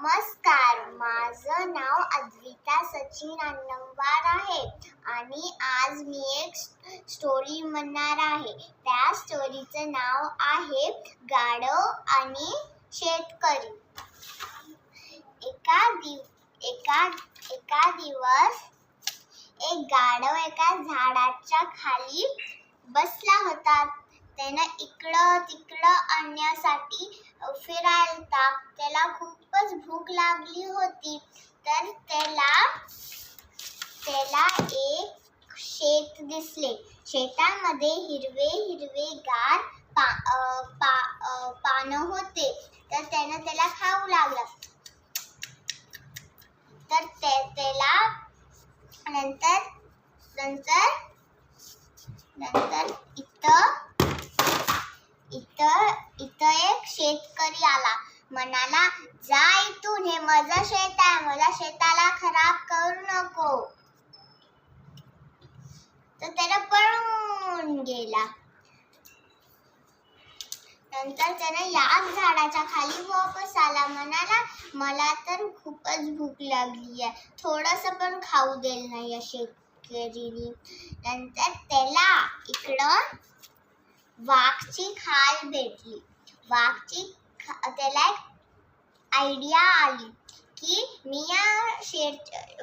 नमस्कार, माझं नाव अद्विता सचिन अन्नमवार आहे आणि आज मी एक स्टोरी म्हणणार आहे. त्या स्टोरीचं नाव आहे गाढव आणि शेतकरी. एका दिवस एक गाढव एका झाडाच्या खाली बसला होता. त्यानं इकडं तिकडं आणण्यासाठी फिरायला. त्याला खूपच भूक लागली होती. तर त्याला एक शेत दिसले. शेतामध्ये हिरवे गार पानं होते. तर त्यानं त्याला खाऊ लागला. तर त्याला नंतर इथं एक शेतकरी आला. म्हणाला, जा इथून, हे माझं शेत आहे, माझ्या शेताला खराब करू नको. तर त्याला पळून गेला. नंतर त्याने याच झाडाच्या खाली वापस आला. म्हणाला, मला तर खूपच भूक लागली आहे, थोडंसं पण खाऊ दिलं नाही या शेतकरीने. नंतर त्याला इकडं वाघची खाल भेटली. त्याला एक आयडिया आली की मी या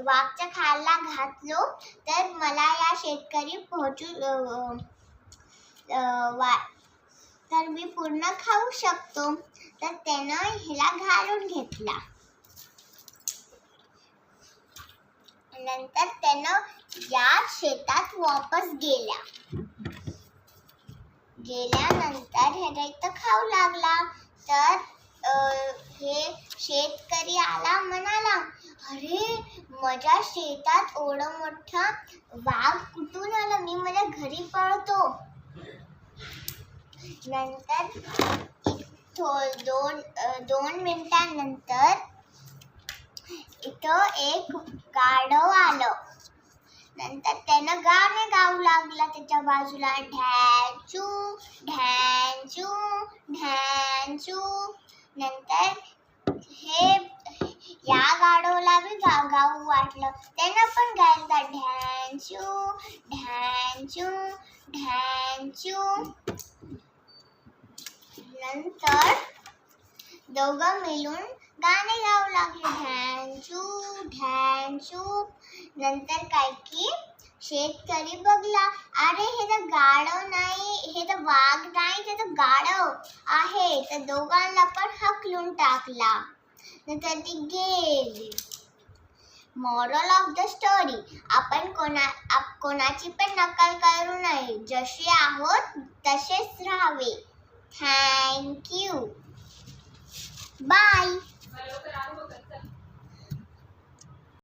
वाघच्या खालला घातलो तर मला या शेतकरी तर मी पूर्ण खाऊ शकतो. तर त्यानं हिला घालून घेतला. नंतर त्यानं या शेतात वापस गेल्यानंतर ह्याला इथं खाऊ लागला. तर हे शेतकरी आला. म्हणाला, अरे, माझ्या शेतात एवढं मोठा वाघ कुठून आला, मी माझ्या घरी पळतो. नंतर दोन मिनिटांनंतर इथं एक गाढव आलं. नंतर त्यानं गाणं गाऊ लागला त्याच्या बाजूला, ढॅचू ढॅचू ढॅचू. नंतर या गाढवला बी गाऊ वाटलं. त्यानं पण गायला, ढॅचू ढॅचू ढॅचू. नंतर दोघं मिळून गाणे गाऊ लागले, ढॅचू ढॅचू. नंतर काय की शेतकरी बघला, अरे, हे तर गाढव नाही, हे तर वाघ नाही, ते तर गाढव आहे. तर दोघांना पण हकलून टाकला. नंतर ती गेली. मॉरल ऑफ द स्टोरी, आपण कोणाची पण नकल करू नये. जसे आहोत तसेच राहावे. Thank you. बाय.